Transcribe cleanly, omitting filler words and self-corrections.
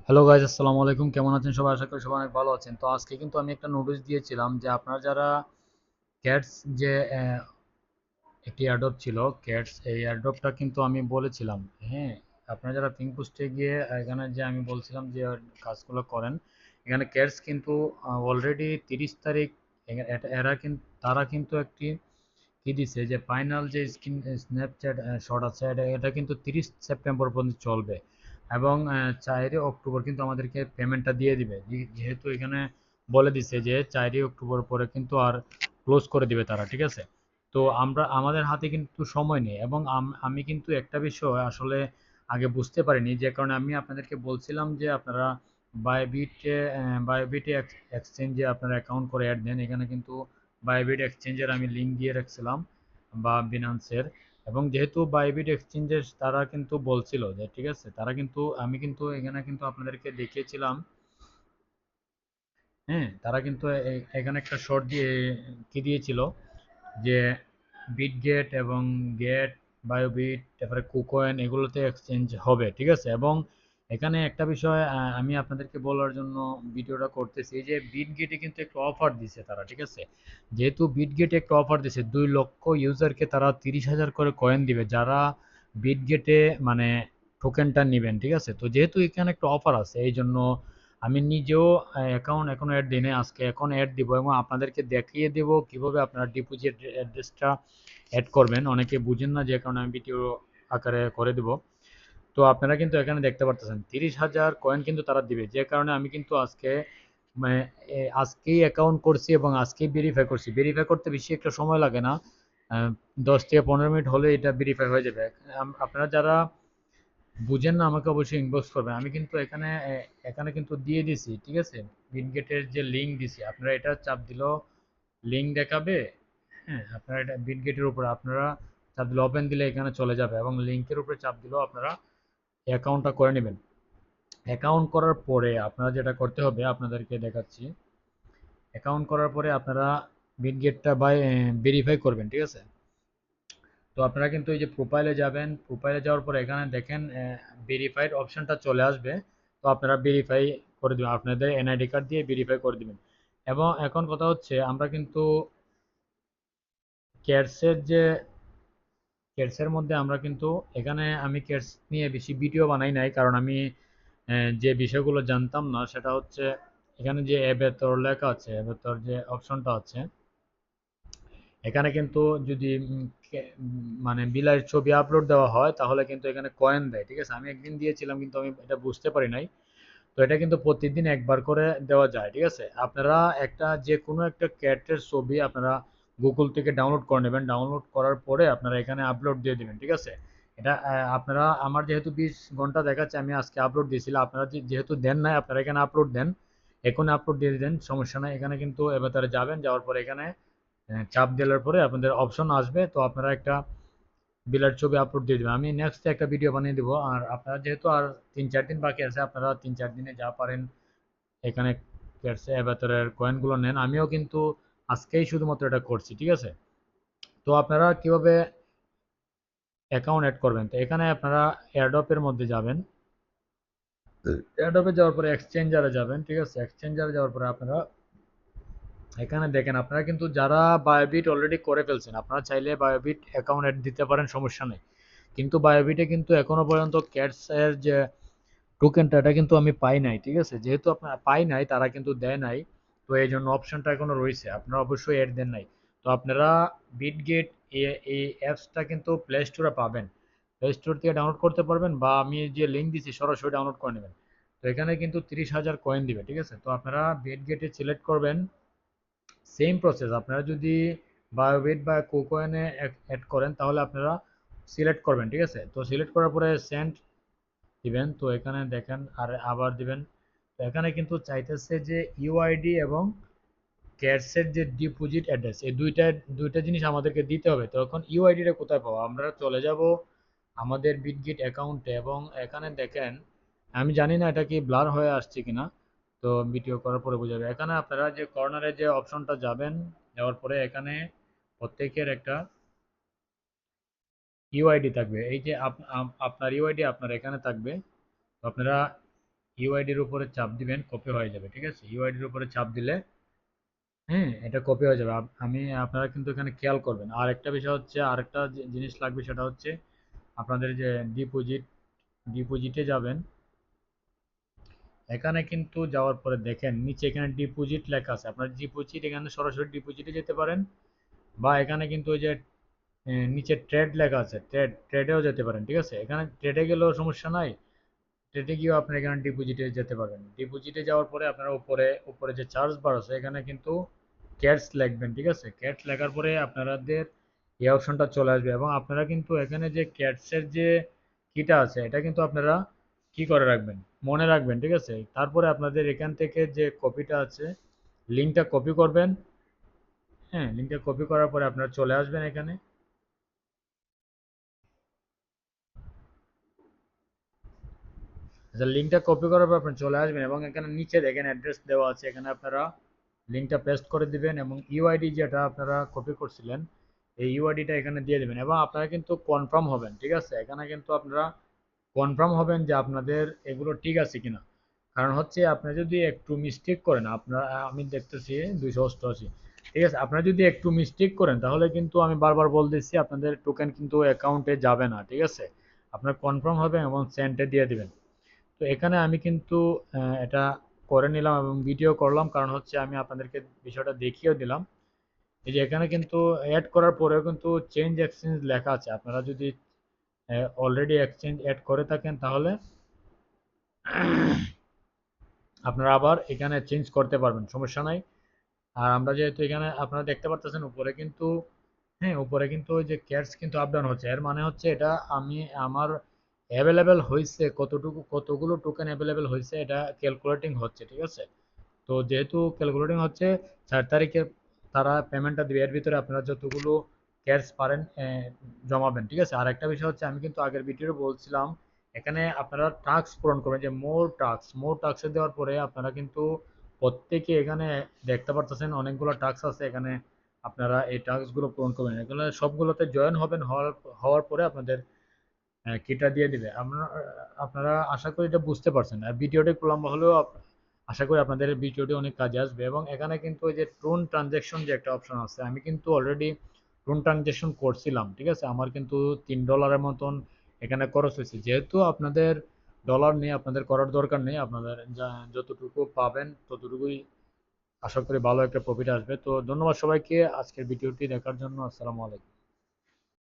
Hello guys, আসসালামু আলাইকুম। কেমন আছেন সবাই? আশা করি সবাই অনেক ভালো আছেন। তো আজকে কিন্তু আমি একটা নোটিশ দিয়েছিলাম যে আপনারা যারা ক্যাটস যে একটি এয়ারড্রপ ছিল ক্যাটস, এই এয়ারড্রপটা কিন্তু আমি বলেছিলাম। হ্যাঁ, আপনারা যারা পিং পোস্টে গিয়ে এখানে যে আমি বলছিলাম যে কাজগুলো করেন, এখানে ক্যাটস কিন্তু অলরেডি 30 তারিখ এরা কিন্তু তারা কিন্তু একটি কি দিছে যে ফাইনাল যে স্ক্রিন স্ন্যাপচ্যাট শট আছে, এটা এটা কিন্তু 30 সেপ্টেম্বর পর্যন্ত চলবে এবং 4 অক্টোবর কিন্তু আমাদেরকে পেমেন্টটা দিয়ে দিবে। যেহেতু এখানে বলে দিছে যে 4 অক্টোবর পরে কিন্তু আর ক্লোজ করে দিবে তারা, ঠিক আছে? তো আমাদের হাতে কিন্তু সময় নেই এবং আমি কিন্তু একটা বিষয় আসলে আগে বুঝতে পারিনি, যে কারণে আমি আপনাদেরকে বলছিলাম যে আপনারা বায়োবিটে বায়োবিটে এক্সচেঞ্জে আপনারা অ্যাকাউন্ট করে অ্যাড দেন। এখানে কিন্তু বাইবিট এক্সচেঞ্জের আমি লিঙ্ক দিয়ে রাখছিলাম বা বিনান্সের। এবং যেহেতু বাইবিট এক্সচেঞ্জের তারা কিন্তু বলছিল যে ঠিক আছে, তারা কিন্তু আমি কিন্তু এখানে কিন্তু আপনাদেরকে দেখিয়েছিলাম। হ্যাঁ, তারা কিন্তু এখানে একটা শর্ট দিয়ে কি দিয়েছিল যে বিটগেট এবং গেট, বায়োবিট, তারপরে কুকয়েন এগুলোতে এক্সচেঞ্জ হবে, ঠিক আছে? এবং এখানে একটা বিষয় আমি আপনাদেরকে বলার জন্য ভিডিওটা করতেছি যে বিটগেটে কিন্তু একটা অফার দিছে তারা, ঠিক আছে? যেহেতু বিটগেটে একটা অফার দিছে 2 লক্ষ ইউজারকে তারা 30,000 করে কয়েন দিবে যারা বিটগেটে মানে টোকেনটা নেবেন, ঠিক আছে? তো যেহেতু এখানে একটা অফার আছে, এই জন্য আমি নিজেও অ্যাকাউন্ট এখনো অ্যাড দিই নাই, আজকে এখন অ্যাড দিব এবং আপনাদেরকে দেখিয়ে দেব কিভাবে আপনারা ডিপোজিট অ্যাড্রেসটা অ্যাড করবেন। অনেকে বুঝেন না, যে কারণে আমি ভিডিও আকারে করে দেব। তো আপনারা কিন্তু এখানে দেখতে পারতেছেন 30,000 কয়েন কিন্তু তারা দিবে, যে কারণে আমি কিন্তু আজকে মানে আজকেই অ্যাকাউন্ট করছি এবং আজকেই ভেরিফাই করছি। ভেরিফাই করতে বেশি একটা সময় লাগে না, 10 থেকে 15 মিনিট হলে এটা ভেরিফাই হয়ে যাবে। আপনারা যারা বুঝেন না আমাকে অবশ্যই ইনবক্স করবেন। আমি কিন্তু এখানে এখানে কিন্তু দিয়ে দিছি, ঠিক আছে? বিটগেটের যে লিঙ্ক দিছি, আপনারা এটা চাপ দিলেও লিঙ্ক দেখাবে। হ্যাঁ, আপনারা এটা বিটগেটের উপরে আপনারা চাপ দিলে ওপেন দিলে এখানে চলে যাবে এবং লিঙ্কের উপরে চাপ দিলেও আপনারা অ্যাকাউন্টটা করে নেবেন। অ্যাকাউন্ট করার পরে আপনারা যেটা করতে হবে আপনাদেরকে দেখাচ্ছি। অ্যাকাউন্ট করার পরে আপনারা বিটগেটটা ভেরিফাই করবেন, ঠিক আছে? তো আপনারা কিন্তু এই যে প্রোফাইলে যাবেন, প্রোফাইলে যাওয়ার পরে এখানে দেখেন ভেরিফাইড অপশনটা চলে আসবে। তো আপনারা ভেরিফাই করে দিবেন, আপনাদের এনআইডি কার্ড দিয়ে ভেরিফাই করে দিবেন। এবং এখন কথা হচ্ছে আমরা কিন্তু ক্যাটসের যে ক্যাটসের মধ্যে আমরা কিন্তু এখানে আমি ক্যাটস নিয়ে বেশি ভিডিও বানাই নাই, কারণ আমি যে বিষয়গুলো জানতাম না সেটা হচ্ছে এখানে যে অ্যাবেতর লেখা আছে, অ্যাবেতর যে অপশনটা আছে এখানে কিন্তু যদি মানে বিলাইয়ের ছবি আপলোড দেওয়া হয় তাহলে কিন্তু এখানে কয়েন দেয়, ঠিক আছে? আমি একদিন দিয়েছিলাম কিন্তু আমি এটা বুঝতে পারি নাই। তো এটা কিন্তু প্রতিদিন একবার করে দেওয়া যায়, ঠিক আছে? আপনারা একটা যে কোনো একটা ক্যাটের ছবি আপনারা গুগল থেকে ডাউনলোড করে নেবেন। ডাউনলোড করার পরে আপনারা এখানে আপলোড দিয়ে দিবেন, ঠিক আছে? এটা আপনারা আমার যেহেতু 20 ঘন্টা দেখাচ্ছে, আমি আজকে আপলোড দিয়েছিলাম। আপনারা যেহেতু দেন নাই, আপনারা এখানে আপলোড দেন, এখন আপলোড দিয়ে দেন, সমস্যা নাই। এখানে কিন্তু এবার তারা যাবেন, যাওয়ার পরে এখানে চাপ দেওয়ার পরে আপনাদের অপশন আসবে, তো আপনারা একটা বিলার ছবি আপলোড দিয়ে দেবেন। আমি নেক্সট একটা ভিডিও বানিয়ে দেবো। আর আপনারা যেহেতু আর 3-4 দিন বাকি আছে, আপনারা 3-4 দিনে যা পারেন এখানে ভেতরের কয়েনগুলো নেন। আমিও কিন্তু আজকেই শুধুমাত্র এটা করছি, ঠিক আছে? তো আপনারা কিভাবে অ্যাকাউন্ট অ্যাড করবেন, তো এখানে আপনারা এয়ারড্রপের মধ্যে যাবেন। এয়ারড্রপে যাওয়ার পরে এক্সচেঞ্জারে যাবেন, ঠিক আছে? এক্সচেঞ্জারে যাওয়ার পরে আপনারা এখানে দেখেন, আপনারা কিন্তু যারা বায়োবিট অলরেডি করে ফেলছেন আপনারা চাইলে বায়োবিট অ্যাকাউন্ট অ্যাড দিতে পারেন, সমস্যা নেই। কিন্তু বায়োবিটে কিন্তু এখনো পর্যন্ত ক্যাটস এর যে টোকেনটা এটা কিন্তু আমি পাই নাই, ঠিক আছে? যেহেতু আপনার পাই নাই, তারা কিন্তু দেয় নাই, তো এই জন্য অপশনটা এখনো রয়েছে, আপনারা অবশ্যই অ্যাড দেন নাই। তো আপনারা বিটগেট এই অ্যাপসটা কিন্তু প্লে স্টোরে পাবেন, প্লে স্টোর থেকে ডাউনলোড করতে পারবেন বা আমি যে লিঙ্ক দিচ্ছি সরাসরি ডাউনলোড করে নেবেন। তো এখানে কিন্তু 30,000 কয়েন দিবে, ঠিক আছে? তো আপনারা বিটগেটে সিলেক্ট করবেন। সেম প্রসেস, আপনারা যদি বায়োবিট বা কোকোয়েনে অ্যাড করেন তাহলে আপনারা সিলেক্ট করবেন, ঠিক আছে? তো সিলেক্ট করার পরে সেন্ড দিবেন। তো এখানে দেখেন আর আবার দিবেন। তো এখানে কিন্তু চাইতেছে যে ইউআইডি এবং ক্যাশের যে ডিপোজিট অ্যাড্রেস, এই দুইটা দুইটা জিনিস আমাদেরকে দিতে হবে। তো এখন ইউআইডিটা কোথায় পাবো? আমরা চলে যাব আমাদের বিটগেট অ্যাকাউন্টে এবং এখানে দেখেন, আমি জানি না এটা কি ব্লার হয়ে আসছে কিনা, তো ভিডিও করার পরে বোঝা যাবে। এখানে আপনারা যে কর্নারে যে অপশনটা যাবেন, যাওয়ার পরে এখানে প্রত্যেকের একটা ইউআইডি থাকবে। এই যে আপনার ইউআইডি আপনার এখানে থাকবে। তো আপনারা ইউআইডির উপরে চাপ দিবেন, কপি হয়ে যাবে। ঠিক আছে, ইউআইডির উপরে চাপ দিলে হ্যাঁ এটা কপি হয়ে যাবে। আমি আপনারা কিন্তু এখানে খেয়াল করবেন। আর একটা বিষয় হচ্ছে, আরেকটা জিনিস লাগবে, সেটা হচ্ছে আপনাদের যে ডিপোজিটে যাবেন। এখানে কিন্তু যাওয়ার পরে দেখেন নিচে এখানে ডিপোজিট লেখা আছে। আপনার ডিপোজিট, এখানে সরাসরি ডিপোজিটে যেতে পারেন, বা এখানে কিন্তু ওই যে নিচে ট্রেড লেখা আছে, ট্রেডেও যেতে পারেন। ঠিক আছে, এখানে ট্রেডে গেলেও সমস্যা নাই, ট্রেডে গিয়েও আপনি এখানে ডিপোজিটে যেতে পারবেন। ডিপোজিটে যাওয়ার পরে আপনারা উপরে উপরে যে চার্জ বার আছে এখানে কিন্তু ক্যাটস লিখবেন। ঠিক আছে, ক্যাটস লেখার পরে আপনাদের এই অপশনটা চলে আসবে, এবং আপনারা কিন্তু এখানে যে ক্যাটসের যে কিটা আছে এটা কিন্তু আপনারা কি করে রাখবেন, মনে রাখবেন। ঠিক আছে, তারপরে আপনাদের এখান থেকে যে কপিটা আছে, লিঙ্কটা কপি করবেন। হ্যাঁ, লিঙ্কটা কপি করার পরে আপনারা চলে আসবেন এখানে। আচ্ছা, লিঙ্কটা কপি করার পর আপনি চলে আসবেন, এবং এখানে নিচে দেখেন অ্যাড্রেস দেওয়া আছে, এখানে আপনারা লিঙ্কটা পেস্ট করে দিবেন, এবং ইউআইডি যেটা আপনারা কপি করছিলেন এই ইউআইডিটা এখানে দিয়ে দিবেন, এবং আপনারা কিন্তু কনফার্ম হবেন। ঠিক আছে, এখানে কিন্তু আপনারা কনফার্ম হবেন যে আপনাদের এগুলো ঠিক আছে কিনা। কারণ হচ্ছে আপনি যদি একটু মিস্টেক করেন, আপনার আমি দেখতেছি 288। ঠিক আছে, আপনারা যদি একটু মিস্টেক করেন তাহলে কিন্তু আমি বারবার বলতেছি আপনাদের টোকেন কিন্তু অ্যাকাউন্টে যাবে না। ঠিক আছে, আপনার কনফার্ম হবে এবং সেন্টে দিয়ে দিবেন। তো এখানে আমি কিন্তু এটা করে নিলাম এবং ভিডিও করলাম, কারণ হচ্ছে আমি আপনাদেরকে বিষয়টা দেখিয়েও দিলাম। এই যে এখানে কিন্তু অ্যাড করার পরেও কিন্তু চেঞ্জ এক্সচেঞ্জ লেখা আছে। আপনারা যদি অলরেডি এক্সচেঞ্জ অ্যাড করে থাকেন তাহলে আপনারা আবার এখানে চেঞ্জ করতে পারবেন, সমস্যা নাই। আর আমরা যেহেতু এখানে আপনারা দেখতে পারতেছেন উপরে কিন্তু, হ্যাঁ উপরে কিন্তু ওই যে ক্যাটস কিন্তু আপ ডাউন হচ্ছে, এর মানে হচ্ছে এটা আমি আমার অ্যাভেলেবেল হয়েছে কতটুকু, কতগুলো টোকেন অ্যাভেলেবেল হয়েছে এটা ক্যালকুলেটিং হচ্ছে। ঠিক আছে, তো যেহেতু ক্যালকুলেটিং হচ্ছে 4 তারিখে তারা পেমেন্টটা দেবে, এর ভিতরে আপনারা যতগুলো ক্যাশ পারেন জমাবেন। ঠিক আছে, আর একটা বিষয় হচ্ছে আমি কিন্তু আগের ভিডিওতে বলছিলাম এখানে আপনারা টাস্ক পূরণ করবেন, যে মোর টাস্ক দেওয়ার পরে আপনারা কিন্তু প্রত্যেকে এখানে দেখতে পারতেছেন অনেকগুলো টাস্ক আছে এখানে। আপনারা এই টাস্কগুলো পূরণ করবেন, এগুলো সবগুলোতে জয়েন হবেন, হওয়ার পরে আপনাদের কিটা দিয়ে দিবে। আপনারা আশা করি এটা বুঝতে পারছেন। আর ভিডিওটি একটু লম্বা হলেও আশা করি আপনাদের ভিডিওটি অনেক কাজে আসবে। এবং এখানে কিন্তু ওই যে ট্রুন ট্রানজ্যাকশন যে একটা অপশন আছে, আমি কিন্তু অলরেডি ট্রুন ট্রানজ্যাকশন করছিলাম। ঠিক আছে, আমার কিন্তু $3 মতন এখানে খরচ হয়েছে। যেহেতু আপনাদের ডলার নেই, আপনাদের করার দরকার নেই, আপনাদের যতটুকু পাবেন ততটুকুই আশা করি ভালো একটা প্রফিট আসবে। তো ধন্যবাদ সবাইকে আজকের ভিডিওটি দেখার জন্য। আসসালামু আলাইকুম।